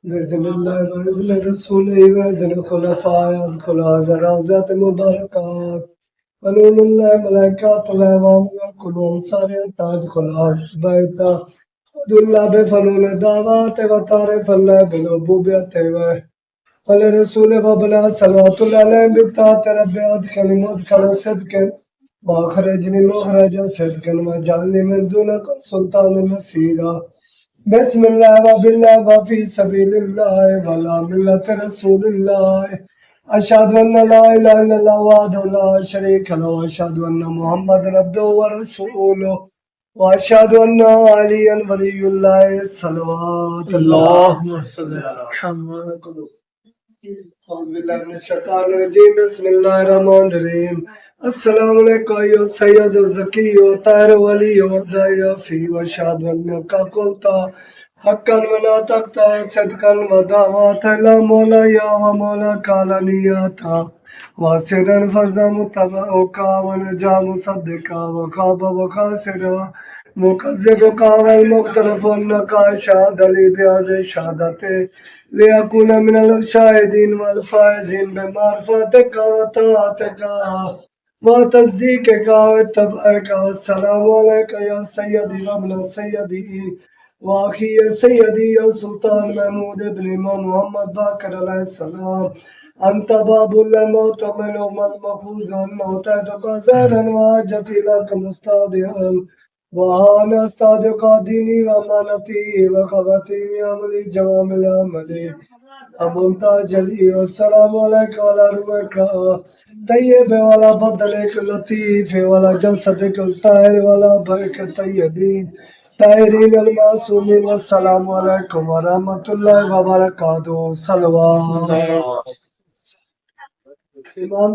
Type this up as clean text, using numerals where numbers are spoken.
بإذن الله وبإذن رسوله وبإذن خلفائه يدخل هذا روضات المباركات ونور الله ملائكات الله وكلهم صارت تدخل بيت عبد الله بفنون دعوات وتعرف الله بالعبوبية ولرسوله وبلا صلوات الله عليهم بطاعة ربي أدخل مدخل صدق وأخرجني مخرج صدق وجعلني من دونك سلطان نصيرا بسم الله وبالله وفي سبيل الله وعلى ملة رسول الله أشهد أن لا إله إلا الله وحده لا شريك له وأشهد أن محمدا عبده ورسوله وأشهد أن عليا ولي الله صلوات الله على محمد. أعوذ بالله من الشيطان الرجيم بسم الله الرحمن الرحيم السلام عليكم أيها السيد الزكي وطاهر ولي وداعي في وأشهد أنك قلت حقا ونطقت صدقا ودعوت إلى مولاي ومولاك على نياتا وسرا فزا متبعك ونجا مصدقا وخاب وخاسرا مكذبك والمختلف أنك أشهد لي بهذه الشهادة ليكون من الشاهدين والفائزين بمعرفتك وطاعتك وتصديقك واتباعك والسلام عليك يا سيدي وابن سيدي وأخي يا سيدي يا سلطان محمود بن إمام محمد باكر عليه السلام أنت باب الموت من المفوز المعتاد زارا وحاجتي لك مستودعا وأنا أستودعك ديني وأمانتي وخواتيم عملي جوامع عملي أمنتاج لي والسلام عليك وعلى روحك طيب ولا بدلك لطيف ولا جسدك الطاهر ولا بيك الطيبين طاهرين المعصومين والسلام عليكم ورحمة الله وبركاته صلوات إمام